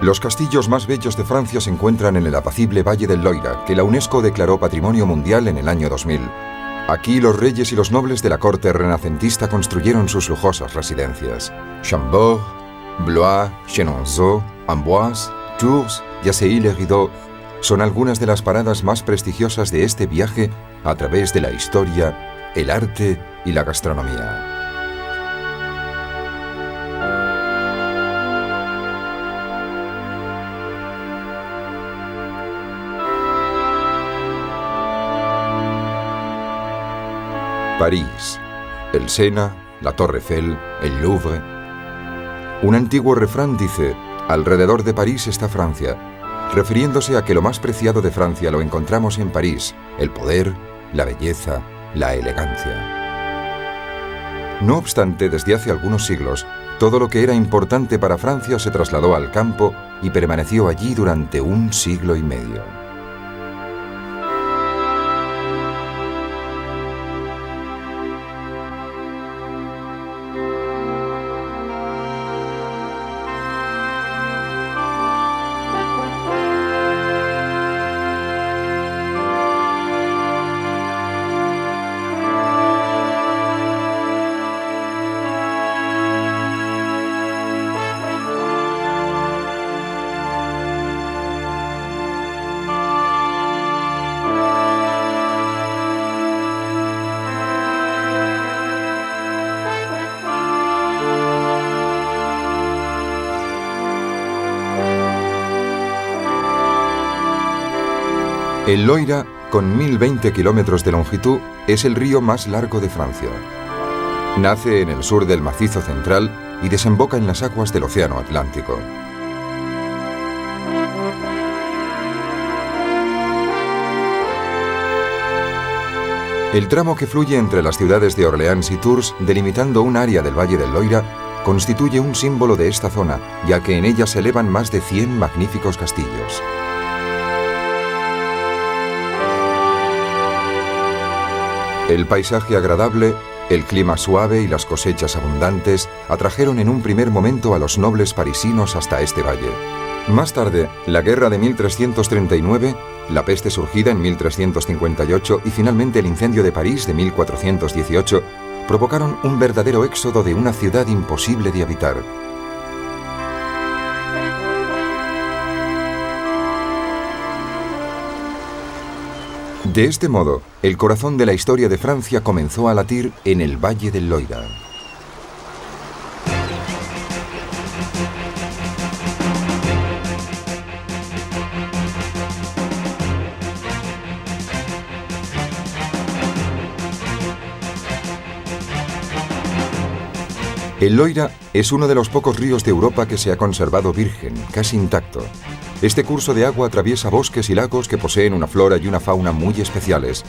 Los castillos más bellos de Francia se encuentran en el apacible Valle del Loira, que la UNESCO declaró Patrimonio Mundial en el año 2000. Aquí los reyes y los nobles de la corte renacentista construyeron sus lujosas residencias. Chambord, Blois, Chenonceau, Amboise, Tours y Assey-le-Rideau son algunas de las paradas más prestigiosas de este viaje a través de la historia, el arte y la gastronomía. París, el Sena, la Torre Eiffel, el Louvre. Un antiguo refrán dice: alrededor de París está Francia, refiriéndose a que lo más preciado de Francia lo encontramos en París: el poder, la belleza, la elegancia. No obstante, desde hace algunos siglos, todo lo que era importante para Francia se trasladó al campo y permaneció allí durante 1 siglo y medio. El Loira, con 1020 kilómetros de longitud, es el río más largo de Francia. Nace en el sur del Macizo Central y desemboca en las aguas del Océano Atlántico. El tramo que fluye entre las ciudades de Orleans y Tours, delimitando un área del Valle del Loira, constituye un símbolo de esta zona, ya que en ella se elevan más de 100 magníficos castillos. El paisaje agradable, el clima suave y las cosechas abundantes atrajeron en un primer momento a los nobles parisinos hasta este valle. Más tarde, la guerra de 1339, la peste surgida en 1358 y finalmente el incendio de París de 1418 provocaron un verdadero éxodo de una ciudad imposible de habitar. De este modo, el corazón de la historia de Francia comenzó a latir en el Valle del Loira. El Loira es uno de los pocos ríos de Europa que se ha conservado virgen, casi intacto. Este curso de agua atraviesa bosques y lagos que poseen una flora y una fauna muy especiales,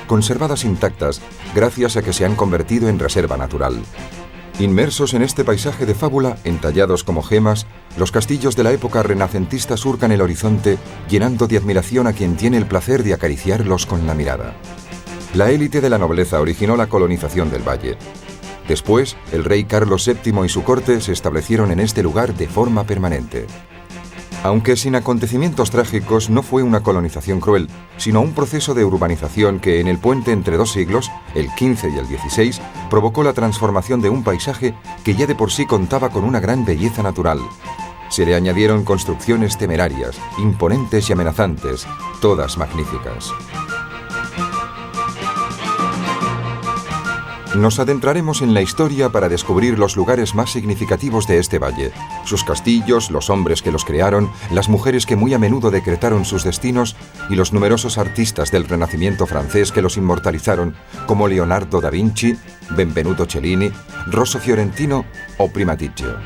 conservadas intactas gracias a que se han convertido en reserva natural. Inmersos en este paisaje de fábula, entallados como gemas, los castillos de la época renacentista surcan el horizonte, llenando de admiración a quien tiene el placer de acariciarlos con la mirada. La élite de la nobleza originó la colonización del valle. Después, el rey Carlos VII y su corte se establecieron en este lugar de forma permanente. Aunque sin acontecimientos trágicos, no fue una colonización cruel, sino un proceso de urbanización que en el puente entre 2 siglos, el XV y el XVI, provocó la transformación de un paisaje que ya de por sí contaba con una gran belleza natural. Se le añadieron construcciones temerarias, imponentes y amenazantes, todas magníficas. Nos adentraremos en la historia para descubrir los lugares más significativos de este valle, sus castillos, los hombres que los crearon, las mujeres que muy a menudo decretaron sus destinos y los numerosos artistas del Renacimiento francés que los inmortalizaron, como Leonardo da Vinci, Benvenuto Cellini, Rosso Fiorentino o Primaticcio.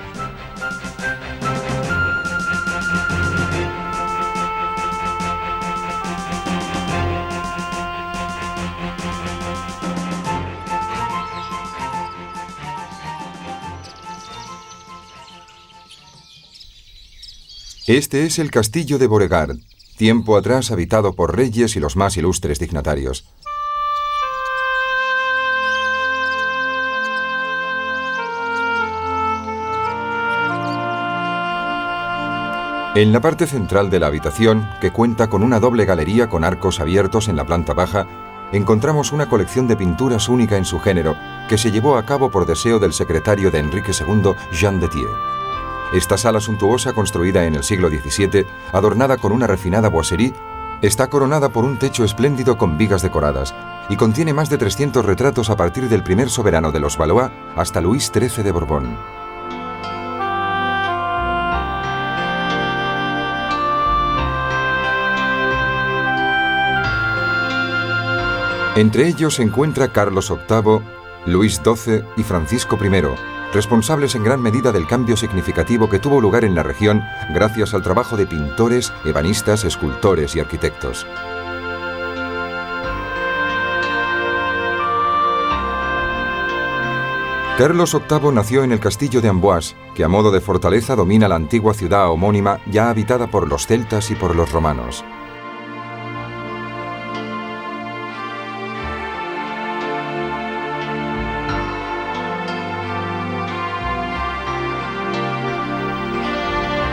Este es el castillo de Beauregard, tiempo atrás habitado por reyes y los más ilustres dignatarios. En la parte central de la habitación, que cuenta con una doble galería con arcos abiertos en la planta baja, encontramos una colección de pinturas única en su género, que se llevó a cabo por deseo del secretario de Enrique II, Jean de Thiers. Esta sala suntuosa, construida en el siglo XVII, adornada con una refinada boiserie, está coronada por un techo espléndido con vigas decoradas y contiene más de 300 retratos a partir del primer soberano de los Valois hasta Luis XIII de Borbón. Entre ellos se encuentra Carlos VIII, Luis XII y Francisco I, responsables en gran medida del cambio significativo que tuvo lugar en la región gracias al trabajo de pintores, ebanistas, escultores y arquitectos. Carlos VIII nació en el castillo de Amboise, que a modo de fortaleza domina la antigua ciudad homónima ya habitada por los celtas y por los romanos.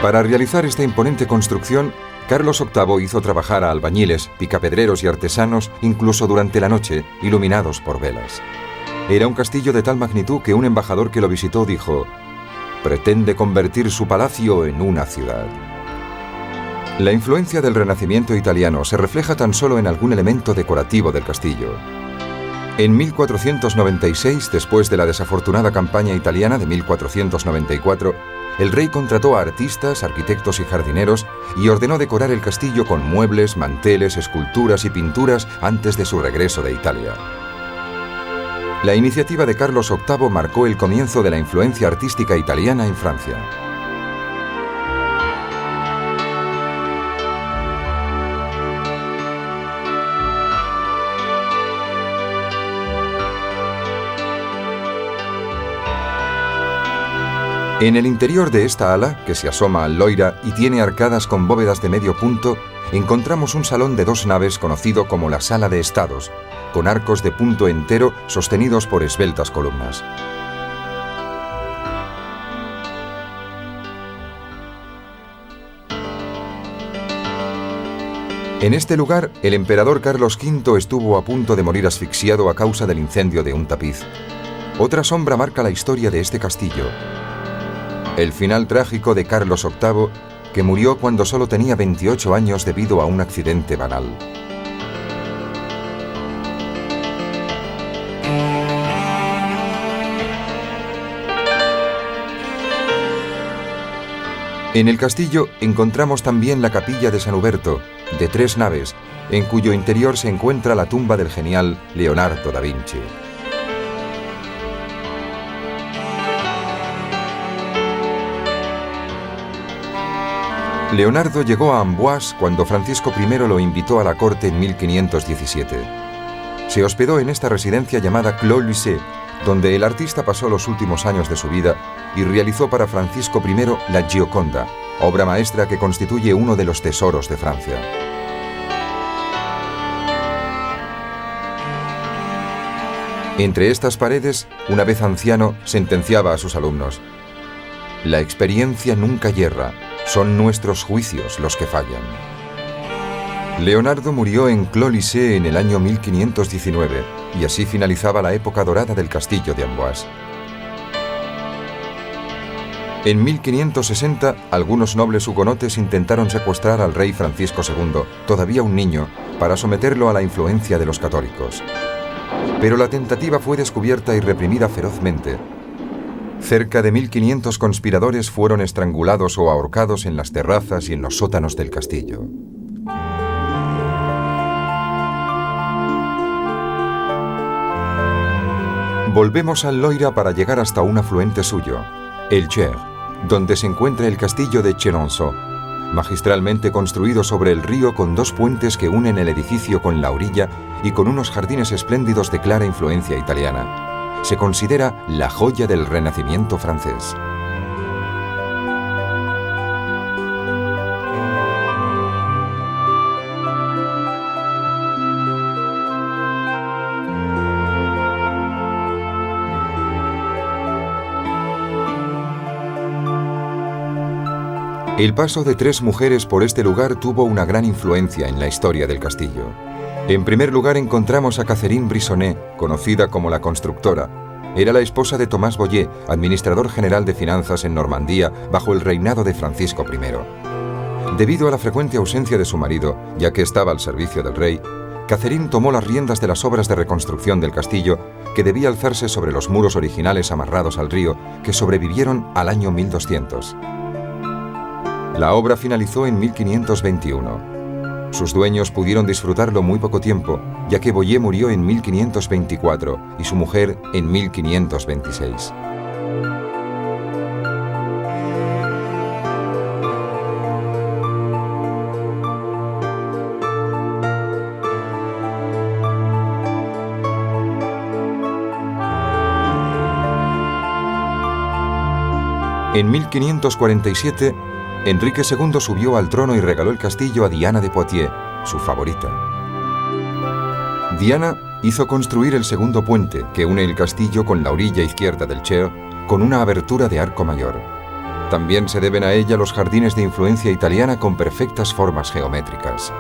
Para realizar esta imponente construcción, Carlos VIII hizo trabajar a albañiles, picapedreros y artesanos incluso durante la noche, iluminados por velas. Era un castillo de tal magnitud que un embajador que lo visitó dijo: «Pretende convertir su palacio en una ciudad». La influencia del Renacimiento italiano se refleja tan solo en algún elemento decorativo del castillo. En 1496, después de la desafortunada campaña italiana de 1494, el rey contrató a artistas, arquitectos y jardineros y ordenó decorar el castillo con muebles, manteles, esculturas y pinturas antes de su regreso de Italia. La iniciativa de Carlos VIII marcó el comienzo de la influencia artística italiana en Francia. En el interior de esta ala, que se asoma al Loira y tiene arcadas con bóvedas de medio punto, encontramos un salón de 2 naves conocido como la Sala de Estados, con arcos de punto entero sostenidos por esbeltas columnas. En este lugar, el emperador Carlos V estuvo a punto de morir asfixiado a causa del incendio de un tapiz. Otra sombra marca la historia de este castillo: el final trágico de Carlos VIII, que murió cuando solo tenía 28 años debido a un accidente banal. En el castillo encontramos también la capilla de San Huberto, de 3 naves, en cuyo interior se encuentra la tumba del genial Leonardo da Vinci. Leonardo llegó a Amboise cuando Francisco I lo invitó a la corte en 1517. Se hospedó en esta residencia llamada Clos Lucé, donde el artista pasó los últimos años de su vida y realizó para Francisco I la Gioconda, obra maestra que constituye uno de los tesoros de Francia. Entre estas paredes, una vez anciano, sentenciaba a sus alumnos: «La experiencia nunca yerra, son nuestros juicios los que fallan». Leonardo murió en Clos Lucé en el año 1519, y así finalizaba la época dorada del castillo de Amboise. En 1560, algunos nobles hugonotes intentaron secuestrar al rey Francisco II, todavía un niño, para someterlo a la influencia de los católicos. Pero la tentativa fue descubierta y reprimida ferozmente. Cerca de 1500 conspiradores fueron estrangulados o ahorcados en las terrazas y en los sótanos del castillo. Volvemos al Loira para llegar hasta un afluente suyo, el Cher, donde se encuentra el castillo de Chenonceau, magistralmente construido sobre el río con 2 puentes que unen el edificio con la orilla y con unos jardines espléndidos de clara influencia italiana. Se considera la joya del Renacimiento francés. El paso de 3 mujeres por este lugar tuvo una gran influencia en la historia del castillo. En primer lugar encontramos a Catherine Brisonnet, conocida como la constructora. Era la esposa de Tomás Boyer, administrador general de finanzas en Normandía bajo el reinado de Francisco I. Debido a la frecuente ausencia de su marido, ya que estaba al servicio del rey, Catherine tomó las riendas de las obras de reconstrucción del castillo, que debía alzarse sobre los muros originales amarrados al río, que sobrevivieron al año 1200. La obra finalizó en 1521. Sus dueños pudieron disfrutarlo muy poco tiempo, ya que Boyer murió en 1524 y su mujer en 1526. En 1547, Enrique II subió al trono y regaló el castillo a Diana de Poitiers, su favorita. Diana hizo construir el segundo puente que une el castillo con la orilla izquierda del Cher, con una abertura de arco mayor. También se deben a ella los jardines de influencia italiana con perfectas formas geométricas.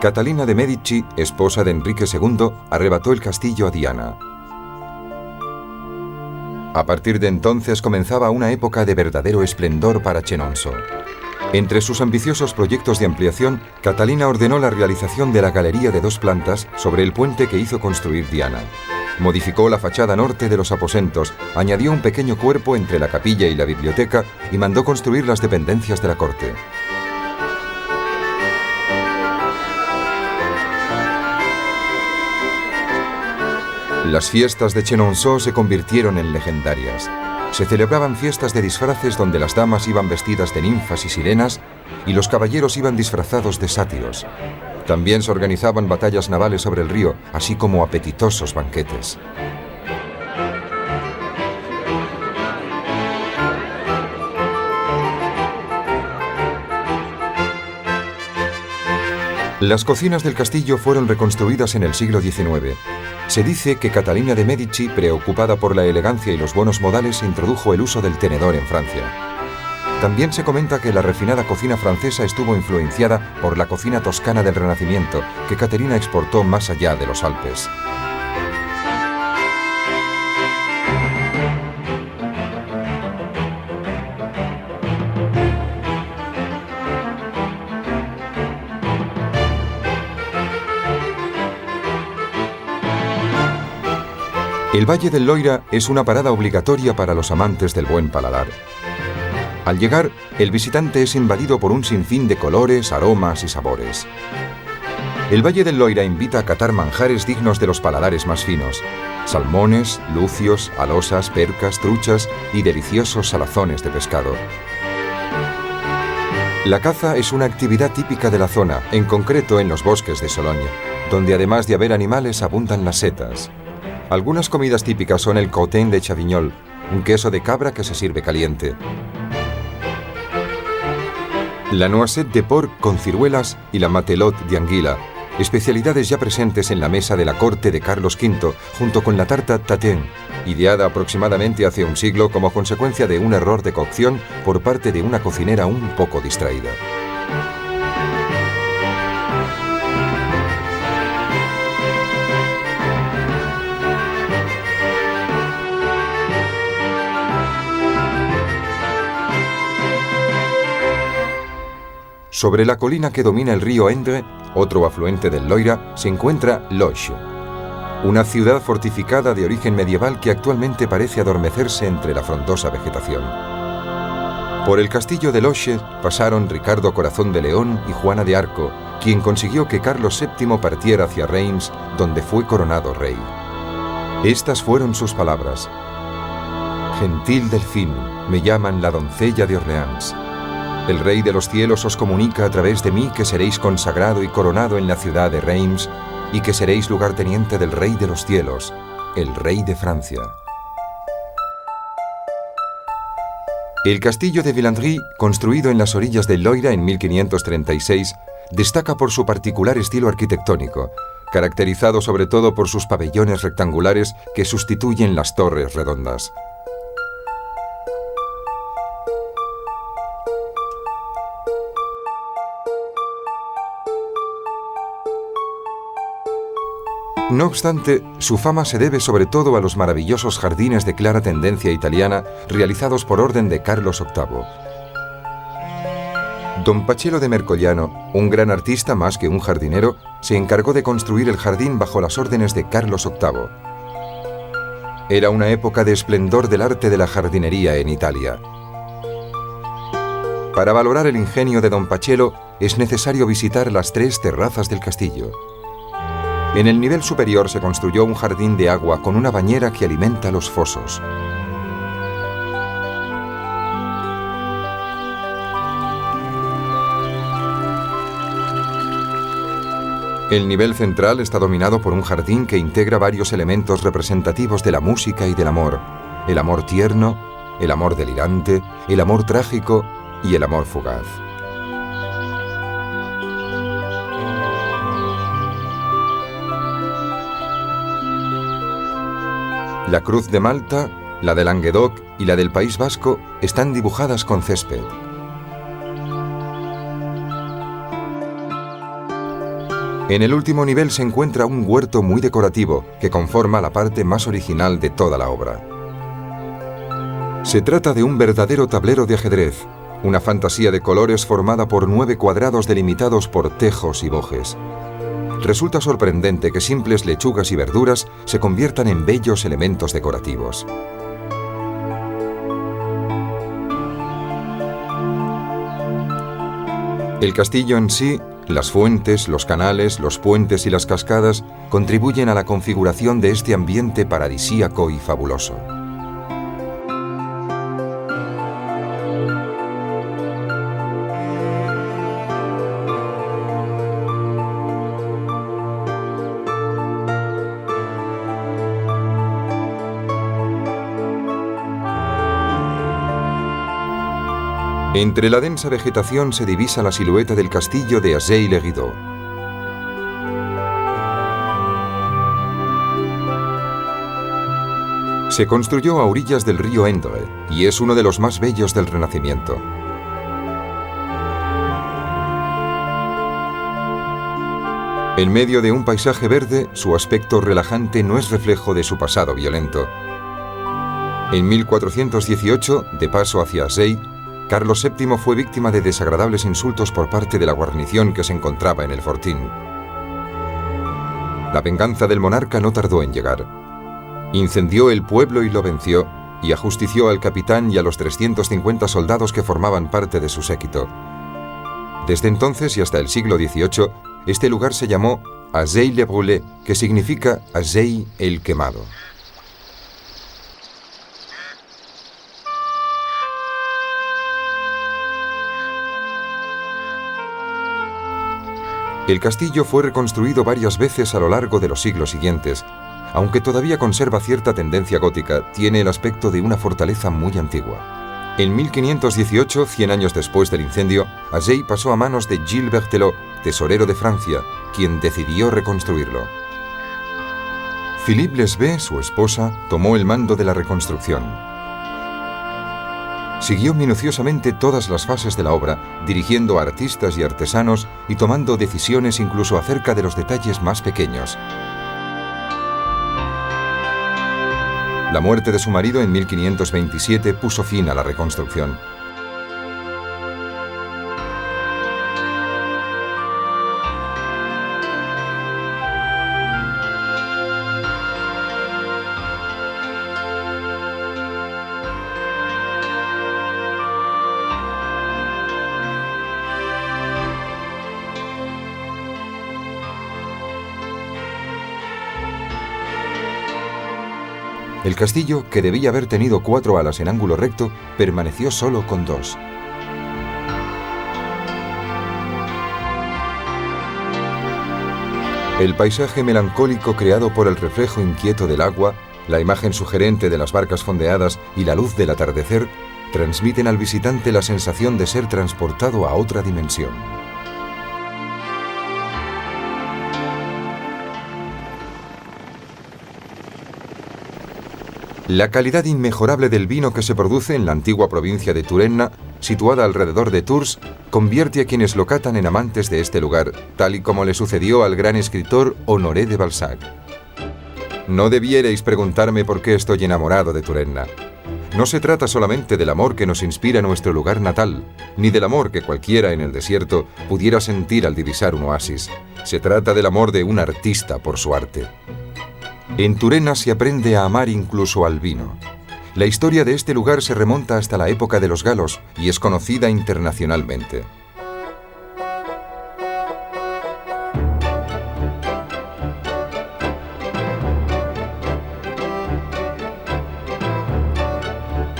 Catalina de Medici, esposa de Enrique II, arrebató el castillo a Diana. A partir de entonces comenzaba una época de verdadero esplendor para Chenonceau. Entre sus ambiciosos proyectos de ampliación, Catalina ordenó la realización de la galería de 2 plantas sobre el puente que hizo construir Diana. Modificó la fachada norte de los aposentos, añadió un pequeño cuerpo entre la capilla y la biblioteca y mandó construir las dependencias de la corte. Las fiestas de Chenonceau se convirtieron en legendarias. Se celebraban fiestas de disfraces donde las damas iban vestidas de ninfas y sirenas y los caballeros iban disfrazados de sátiros. También se organizaban batallas navales sobre el río, así como apetitosos banquetes. Las cocinas del castillo fueron reconstruidas en el siglo XIX. Se dice que Catalina de Medici, preocupada por la elegancia y los buenos modales, introdujo el uso del tenedor en Francia. También se comenta que la refinada cocina francesa estuvo influenciada por la cocina toscana del Renacimiento, que Caterina exportó más allá de los Alpes. El Valle del Loira es una parada obligatoria para los amantes del buen paladar. Al llegar, el visitante es invadido por un sinfín de colores, aromas y sabores. El Valle del Loira invita a catar manjares dignos de los paladares más finos: salmones, lucios, alosas, percas, truchas y deliciosos salazones de pescado. La caza es una actividad típica de la zona, en concreto en los bosques de Sologne, donde además de haber animales abundan las setas. Algunas comidas típicas son el crottin de Chavignol, un queso de cabra que se sirve caliente, la noisette de porc con ciruelas y la matelote de anguila, especialidades ya presentes en la mesa de la corte de Carlos V, junto con la tarta tatin, ideada aproximadamente hace un siglo como consecuencia de un error de cocción por parte de una cocinera un poco distraída. Sobre la colina que domina el río Indre, otro afluente del Loira, se encuentra Loches, una ciudad fortificada de origen medieval que actualmente parece adormecerse entre la frondosa vegetación. Por el castillo de Loches pasaron Ricardo Corazón de León y Juana de Arco, quien consiguió que Carlos VII partiera hacia Reims, donde fue coronado rey. Estas fueron sus palabras: «Gentil Delfín, me llaman la doncella de Orleans. El Rey de los cielos os comunica a través de mí que seréis consagrado y coronado en la ciudad de Reims, y que seréis lugarteniente del Rey de los cielos, el Rey de Francia. El castillo de Villandry, construido en las orillas del Loira en 1536, destaca por su particular estilo arquitectónico, caracterizado sobre todo por sus pabellones rectangulares que sustituyen las torres redondas. No obstante, su fama se debe sobre todo a los maravillosos jardines de clara tendencia italiana realizados por orden de Carlos VIII. Don Pacello de Mercogliano, un gran artista más que un jardinero, se encargó de construir el jardín bajo las órdenes de Carlos VIII. Era una época de esplendor del arte de la jardinería en Italia. Para valorar el ingenio de Don Pacello es necesario visitar las 3 terrazas del castillo. En el nivel superior se construyó un jardín de agua con una bañera que alimenta los fosos. El nivel central está dominado por un jardín que integra varios elementos representativos de la música y del amor: el amor tierno, el amor delirante, el amor trágico y el amor fugaz. La cruz de Malta, la de Languedoc y la del País Vasco están dibujadas con césped. En el último nivel se encuentra un huerto muy decorativo que conforma la parte más original de toda la obra. Se trata de un verdadero tablero de ajedrez, una fantasía de colores formada por 9 cuadrados delimitados por tejos y bojes. Resulta sorprendente que simples lechugas y verduras se conviertan en bellos elementos decorativos. El castillo en sí, las fuentes, los canales, los puentes y las cascadas contribuyen a la configuración de este ambiente paradisíaco y fabuloso. Entre la densa vegetación se divisa la silueta del castillo de Azay-le-Rideau. Se construyó a orillas del río Indre y es uno de los más bellos del Renacimiento. En medio de un paisaje verde, su aspecto relajante no es reflejo de su pasado violento. En 1418, de paso hacia Azay, Carlos VII fue víctima de desagradables insultos por parte de la guarnición que se encontraba en el fortín. La venganza del monarca no tardó en llegar. Incendió el pueblo y lo venció, y ajustició al capitán y a los 350 soldados que formaban parte de su séquito. Desde entonces y hasta el siglo XVIII, este lugar se llamó Azay-le-Brûlé, que significa Azay el quemado. El castillo fue reconstruido varias veces a lo largo de los siglos siguientes. Aunque todavía conserva cierta tendencia gótica, tiene el aspecto de una fortaleza muy antigua. En 1518, 100 años después del incendio, Azay pasó a manos de Gilles Berthelot, tesorero de Francia, quien decidió reconstruirlo. Philippe Lesbé, su esposa, tomó el mando de la reconstrucción. Siguió minuciosamente todas las fases de la obra, dirigiendo a artistas y artesanos y tomando decisiones incluso acerca de los detalles más pequeños. La muerte de su marido en 1527 puso fin a la reconstrucción. El castillo, que debía haber tenido 4 alas en ángulo recto, permaneció solo con 2. El paisaje melancólico creado por el reflejo inquieto del agua, la imagen sugerente de las barcas fondeadas y la luz del atardecer transmiten al visitante la sensación de ser transportado a otra dimensión. La calidad inmejorable del vino que se produce en la antigua provincia de Turenna, situada alrededor de Tours, convierte a quienes lo catan en amantes de este lugar, tal y como le sucedió al gran escritor Honoré de Balzac. No debierais preguntarme por qué estoy enamorado de Turenna. No se trata solamente del amor que nos inspira nuestro lugar natal, ni del amor que cualquiera en el desierto pudiera sentir al divisar un oasis. Se trata del amor de un artista por su arte. En Turenna se aprende a amar incluso al vino. La historia de este lugar se remonta hasta la época de los galos y es conocida internacionalmente.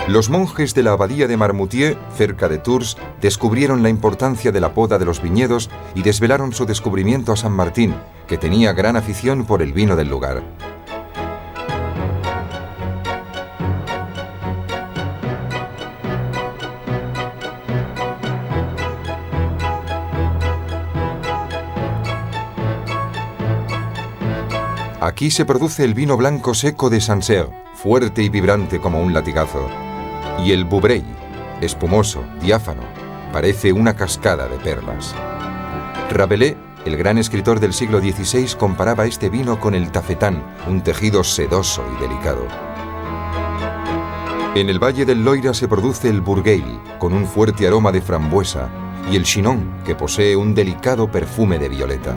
Los monjes de la abadía de Marmoutier, cerca de Tours, descubrieron la importancia de la poda de los viñedos y desvelaron su descubrimiento a San Martín, que tenía gran afición por el vino del lugar. Aquí se produce el vino blanco seco de Sancerre, fuerte y vibrante como un latigazo. Y el Vouvray, espumoso, diáfano, parece una cascada de perlas. Rabelais, el gran escritor del siglo XVI, comparaba este vino con el tafetán, un tejido sedoso y delicado. En el valle del Loira se produce el Bourgueil, con un fuerte aroma de frambuesa, y el Chinon, que posee un delicado perfume de violeta.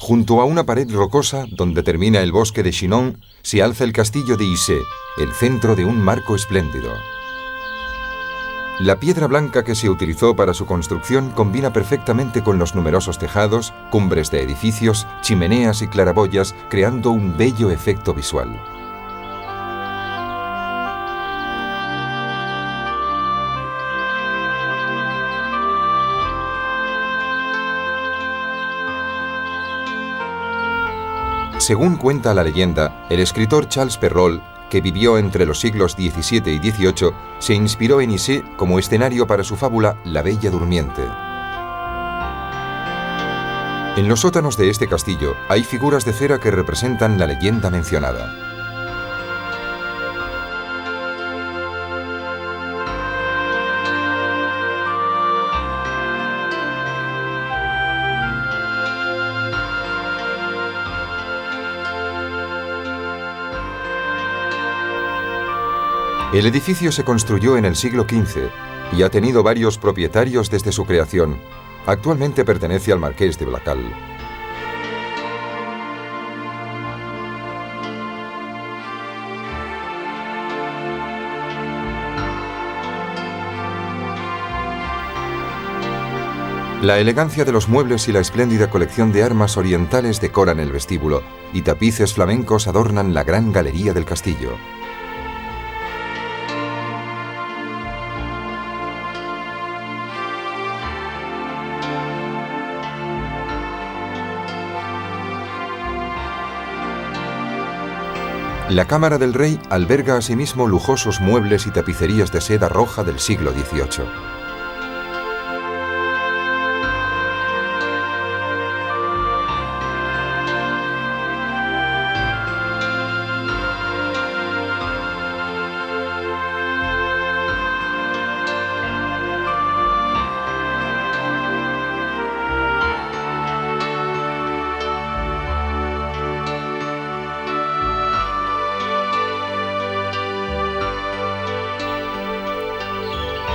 Junto a una pared rocosa, donde termina el bosque de Chinon, se alza el castillo de Issé, el centro de un marco espléndido. La piedra blanca que se utilizó para su construcción combina perfectamente con los numerosos tejados, cumbres de edificios, chimeneas y claraboyas, creando un bello efecto visual. Según cuenta la leyenda, el escritor Charles Perrault, que vivió entre los siglos XVII y XVIII, se inspiró en Issé como escenario para su fábula La Bella Durmiente. En los sótanos de este castillo hay figuras de cera que representan la leyenda mencionada. El edificio se construyó en el siglo XV y ha tenido varios propietarios desde su creación. Actualmente pertenece al marqués de Blacal. La elegancia de los muebles y la espléndida colección de armas orientales decoran el vestíbulo, y tapices flamencos adornan la gran galería del castillo. La Cámara del Rey alberga asimismo lujosos muebles y tapicerías de seda roja del siglo XVIII.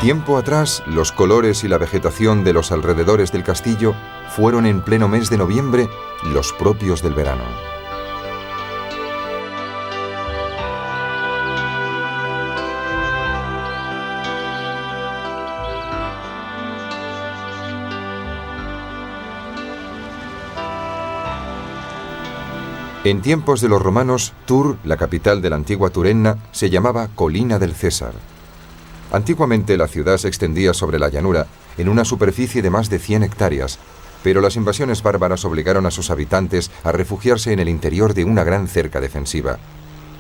Tiempo atrás, los colores y la vegetación de los alrededores del castillo fueron en pleno mes de noviembre los propios del verano. En tiempos de los romanos, Tours, la capital de la antigua Turenna, se llamaba Colina del César. Antiguamente la ciudad se extendía sobre la llanura, en una superficie de más de 100 hectáreas, pero las invasiones bárbaras obligaron a sus habitantes a refugiarse en el interior de una gran cerca defensiva.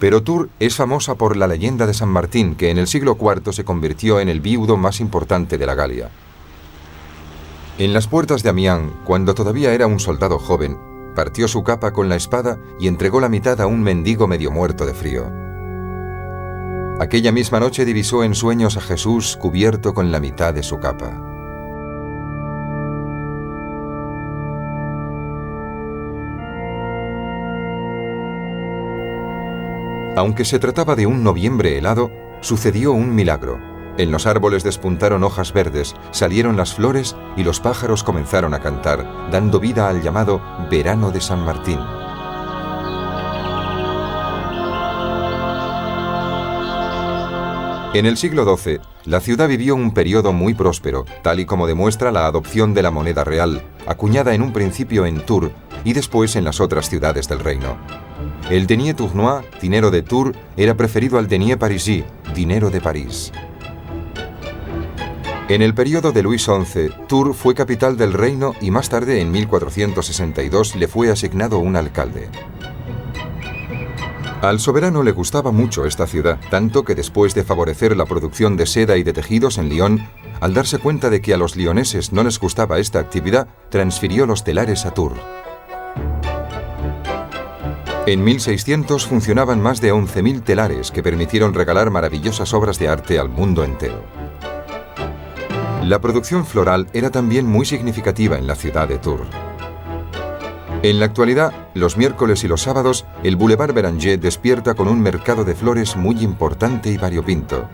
Pero Tours es famosa por la leyenda de San Martín, que en el siglo IV se convirtió en el viudo más importante de la Galia. En las puertas de Amiens, cuando todavía era un soldado joven, partió su capa con la espada y entregó la mitad a un mendigo medio muerto de frío. Aquella misma noche divisó en sueños a Jesús cubierto con la mitad de su capa. Aunque se trataba de un noviembre helado, sucedió un milagro. En los árboles despuntaron hojas verdes, salieron las flores y los pájaros comenzaron a cantar, dando vida al llamado Verano de San Martín. En el siglo XII, la ciudad vivió un periodo muy próspero, tal y como demuestra la adopción de la moneda real, acuñada en un principio en Tours y después en las otras ciudades del reino. El denier tournois, dinero de Tours, era preferido al denier parisien, dinero de París. En el periodo de Luis XI, Tours fue capital del reino y más tarde, en 1462, le fue asignado un alcalde. Al soberano le gustaba mucho esta ciudad, tanto que después de favorecer la producción de seda y de tejidos en Lyon, al darse cuenta de que a los lioneses no les gustaba esta actividad, transfirió los telares a Tours. En 1600 funcionaban más de 11.000 telares que permitieron regalar maravillosas obras de arte al mundo entero. La producción floral era también muy significativa en la ciudad de Tours. En la actualidad, los miércoles y los sábados, el Boulevard Béranger despierta con un mercado de flores muy importante y variopinto.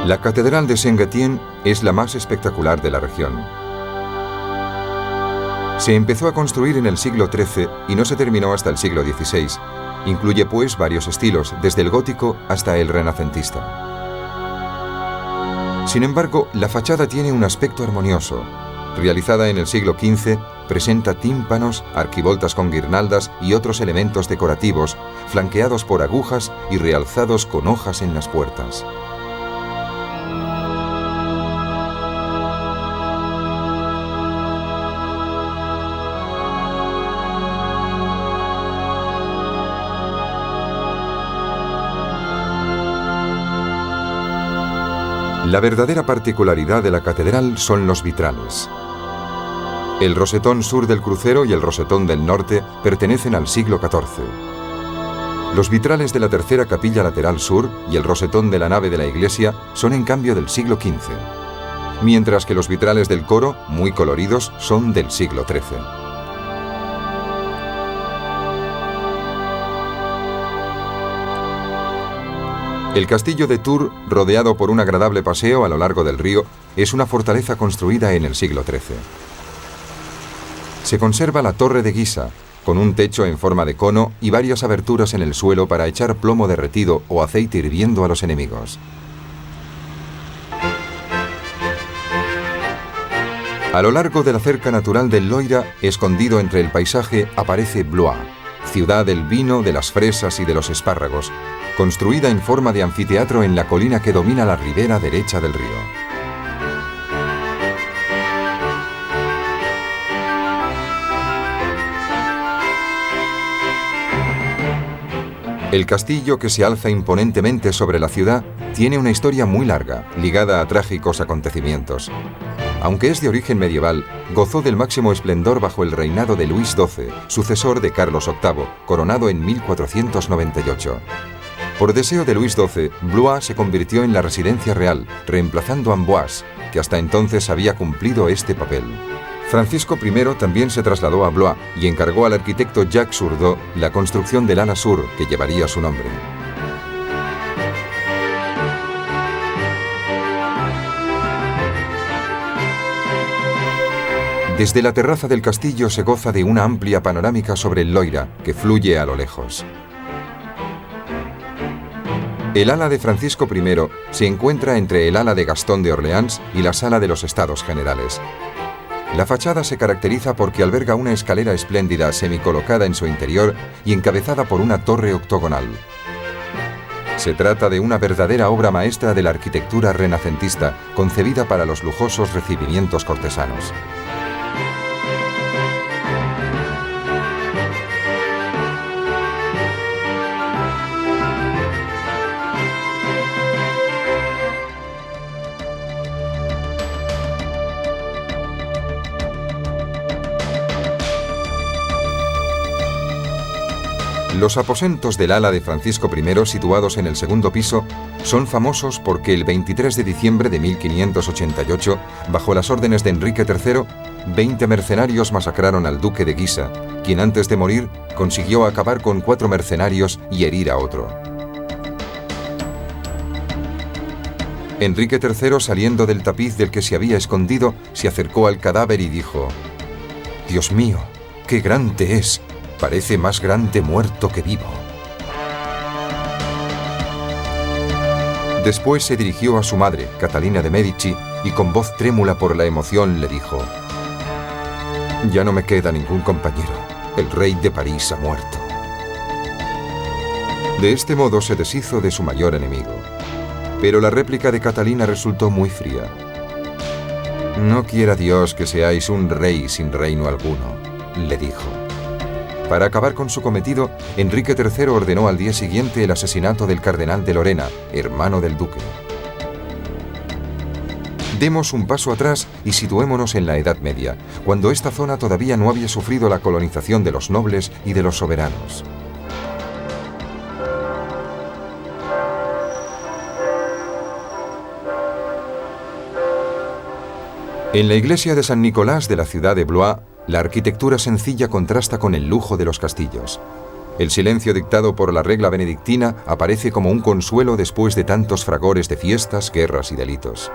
La Catedral de Saint-Gatien es la más espectacular de la región. Se empezó a construir en el siglo XIII y no se terminó hasta el siglo XVI. Incluye pues varios estilos, desde el gótico hasta el renacentista. Sin embargo, la fachada tiene un aspecto armonioso. Realizada en el siglo XV, presenta tímpanos, arquivoltas con guirnaldas y otros elementos decorativos, flanqueados por agujas y realzados con hojas en las puertas. La verdadera particularidad de la catedral son los vitrales. El rosetón sur del crucero y el rosetón del norte pertenecen al siglo XIV. Los vitrales de la tercera capilla lateral sur y el rosetón de la nave de la iglesia son en cambio del siglo XV, mientras que los vitrales del coro, muy coloridos, son del siglo XIII. El castillo de Tours, rodeado por un agradable paseo a lo largo del río, es una fortaleza construida en el siglo XIII. Se conserva la torre de guisa, con un techo en forma de cono y varias aberturas en el suelo para echar plomo derretido o aceite hirviendo a los enemigos. A lo largo de la cerca natural del Loira, escondido entre el paisaje, aparece Blois, ciudad del vino, de las fresas y de los espárragos, construida en forma de anfiteatro en la colina que domina la ribera derecha del río. El castillo, que se alza imponentemente sobre la ciudad, tiene una historia muy larga, ligada a trágicos acontecimientos. Aunque es de origen medieval, gozó del máximo esplendor bajo el reinado de Luis XII, sucesor de Carlos VIII, coronado en 1498. Por deseo de Luis XII, Blois se convirtió en la residencia real, reemplazando Amboise, que hasta entonces había cumplido este papel. Francisco I también se trasladó a Blois y encargó al arquitecto Jacques Sourdot la construcción del ala sur, que llevaría su nombre. Desde la terraza del castillo se goza de una amplia panorámica sobre el Loira, que fluye a lo lejos. El ala de Francisco I se encuentra entre el ala de Gastón de Orleans y la sala de los Estados Generales. La fachada se caracteriza porque alberga una escalera espléndida semicolocada en su interior y encabezada por una torre octogonal. Se trata de una verdadera obra maestra de la arquitectura renacentista, concebida para los lujosos recibimientos cortesanos. Los aposentos del ala de Francisco I, situados en el segundo piso, son famosos porque el 23 de diciembre de 1588, bajo las órdenes de Enrique III, 20 mercenarios masacraron al duque de Guisa, quien antes de morir consiguió acabar con 4 mercenarios y herir a otro. Enrique III, saliendo del tapiz del que se había escondido, se acercó al cadáver y dijo: «Dios mío, qué grande es. Parece más grande muerto que vivo». Después se dirigió a su madre, Catalina de Medici, y con voz trémula por la emoción le dijo: «Ya no me queda ningún compañero. El rey de París ha muerto». De este modo se deshizo de su mayor enemigo. Pero la réplica de Catalina resultó muy fría. «No quiera Dios que seáis un rey sin reino alguno», le dijo. Para acabar con su cometido, Enrique III ordenó al día siguiente el asesinato del cardenal de Lorena, hermano del duque. Demos un paso atrás y situémonos en la Edad Media, cuando esta zona todavía no había sufrido la colonización de los nobles y de los soberanos. En la iglesia de San Nicolás de la ciudad de Blois, la arquitectura sencilla contrasta con el lujo de los castillos. El silencio dictado por la regla benedictina aparece como un consuelo después de tantos fragores de fiestas, guerras y delitos.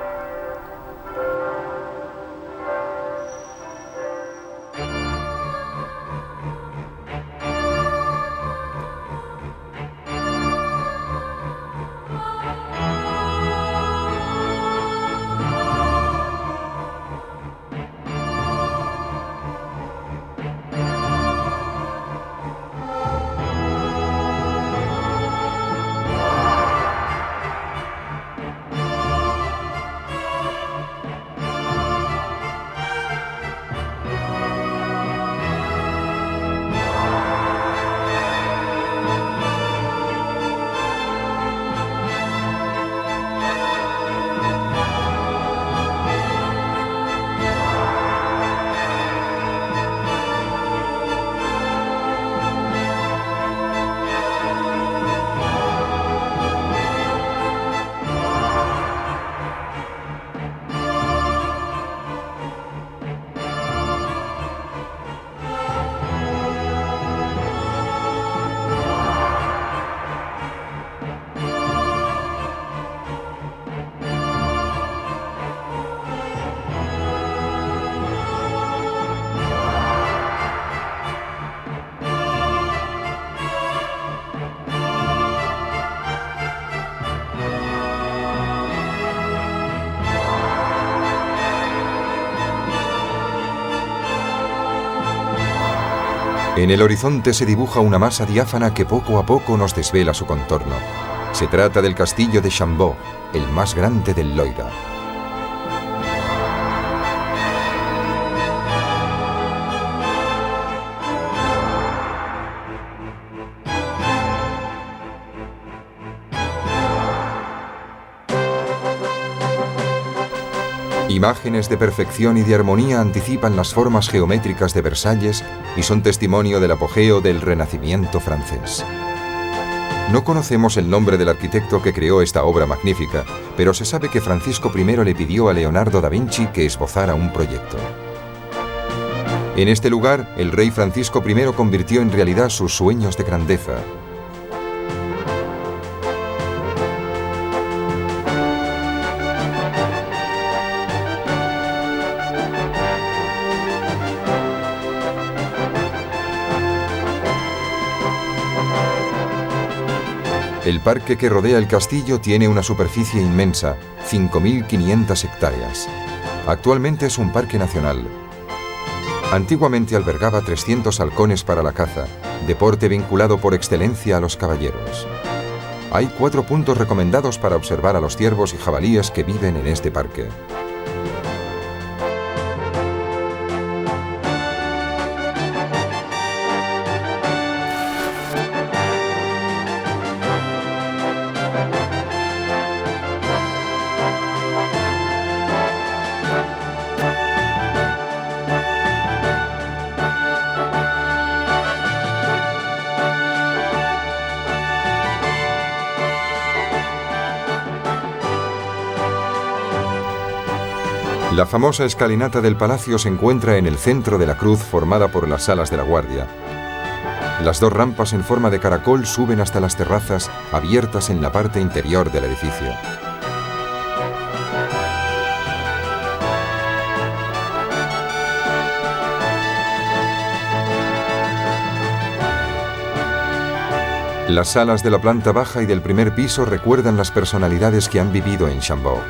En el horizonte se dibuja una masa diáfana que poco a poco nos desvela su contorno. Se trata del castillo de Chambord, el más grande del Loira. Imágenes de perfección y de armonía anticipan las formas geométricas de Versalles y son testimonio del apogeo del Renacimiento francés. No conocemos el nombre del arquitecto que creó esta obra magnífica, pero se sabe que Francisco I le pidió a Leonardo da Vinci que esbozara un proyecto. En este lugar, el rey Francisco I convirtió en realidad sus sueños de grandeza. El parque que rodea el castillo tiene una superficie inmensa, 5.500 hectáreas. Actualmente es un parque nacional. Antiguamente albergaba 300 halcones para la caza, deporte vinculado por excelencia a los caballeros. Hay 4 puntos recomendados para observar a los ciervos y jabalíes que viven en este parque. La famosa escalinata del palacio se encuentra en el centro de la cruz formada por las salas de la guardia. Las 2 rampas en forma de caracol suben hasta las terrazas abiertas en la parte interior del edificio. Las salas de la planta baja y del primer piso recuerdan las personalidades que han vivido en Chambord.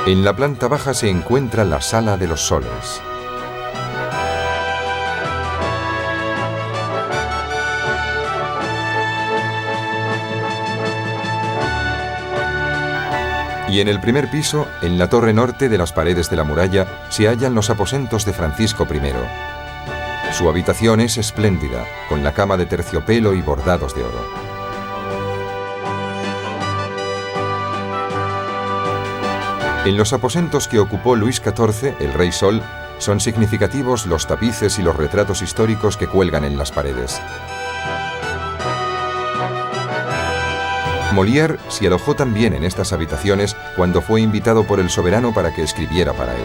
En la planta baja se encuentra la Sala de los Soles. Y en el primer piso, en la torre norte de las paredes de la muralla, se hallan los aposentos de Francisco I. Su habitación es espléndida, con la cama de terciopelo y bordados de oro. En los aposentos que ocupó Luis XIV, el Rey Sol, son significativos los tapices y los retratos históricos que cuelgan en las paredes. Molière se alojó también en estas habitaciones cuando fue invitado por el soberano para que escribiera para él.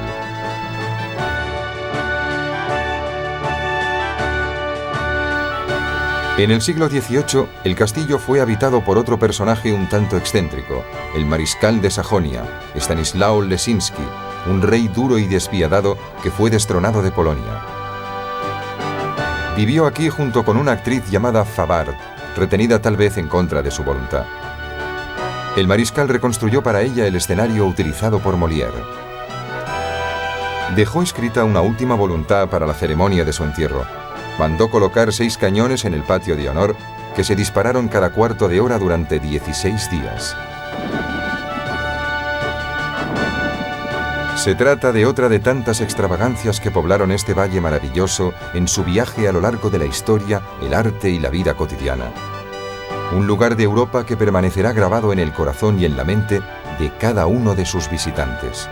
En el siglo XVIII, el castillo fue habitado por otro personaje un tanto excéntrico, el mariscal de Sajonia, Stanislao Leszczynski, un rey duro y despiadado que fue destronado de Polonia. Vivió aquí junto con una actriz llamada Favart, retenida tal vez en contra de su voluntad. El mariscal reconstruyó para ella el escenario utilizado por Molière. Dejó escrita una última voluntad para la ceremonia de su entierro. Mandó colocar 6 cañones en el patio de honor que se dispararon cada cuarto de hora durante 16 días. Se trata de otra de tantas extravagancias que poblaron este valle maravilloso en su viaje a lo largo de la historia, el arte y la vida cotidiana. Un lugar de Europa que permanecerá grabado en el corazón y en la mente de cada uno de sus visitantes.